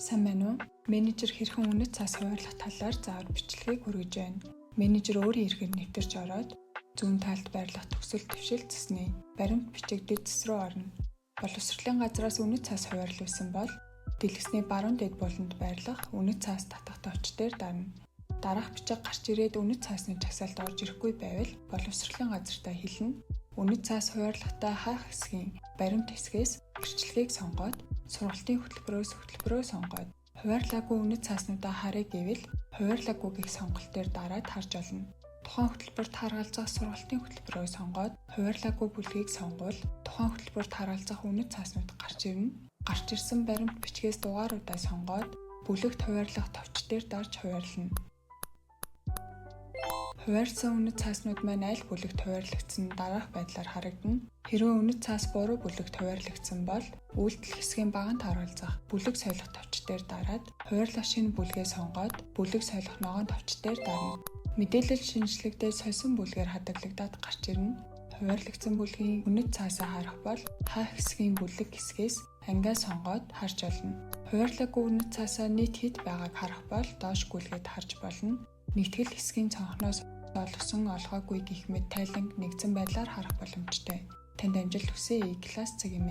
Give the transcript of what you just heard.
Сайн байна уу? Менежер хэрхэн үнэт цаас хуваарлах талаар заавар бичлэгийг хүргэж байна. Менежер өөрийн иргэн нэвтэрч ороод зүүн талд байрлах төгсөл твшил цэсний баримт бичигдэл цэс рүү орно. Боловсролын газраас үнэт цаас хуваарлуулсан бол дэлгэсний баруун дэд буланд байрлах үнэт цаас татах товч дээр дарна. Дараах бичиг гарч ирээд үнэт цаасны жагсаалд орж ирэхгүй байвал боловсролын газартаа хэлнэ. Үнэт цаас хуваарлахтаа хаах хэсгийн баримт хэсгээс гэрчлэгийг сонгоод сургалтын хөтөлбөрөө сонгоод хуваарлаагүй үнэт цааснуудаа харъя гэвэл хуваарлаагүй гэх сонголт дээр дараад харж олно. Тухайн хөтөлбөрт харгалзах сургалтын хөтөлбөрөө сонгоод хуваарлаагүй бүлгийг сонгуул тухайн хөтөлбөрт харгалзах үнэт цааснууд гарч ирнэ. Гарч ирсэн баримт бичгээс дугааруудаа сонгоод бүлэгт хуваарлах товч дээр дарж хуваарлана. Хуваарлсан үнэт цааснууд маань аль бүлэгт хуваарлагдсан дараах байдлаар харагдана. Хэрвээ үнэт цаас буруу бүлэгт хуваарлагдсан бол үйлдэл хэсгийн баганд харгалзах бүлэг солих товч дээр дараад хуваарлах шинэ бүлгээ сонгоод бүлэг солих ногоон товч дээр дарна. Мэдээлэл шинжлэхдээ сольсон бүлгээр хадгалагдаад гарч ирнэ. Хуваарлагдсан бүлгийн үнэт цаасаа харах бол хаах хэсгийн бүлэг хэсгээс ангиа сонгоод харж олно. Хуваарлаагүй үнэт цаасаа нийт хэд байгааг харах бол доош гүйлгээд харж болно. Нэгтгэл хэсгийн цонхноос олгосон олгоогүй гэх мэт тайланг нэгдсэн байдлаар харах боломжтой. Танд амжилт хүсье. E-class цаг юм.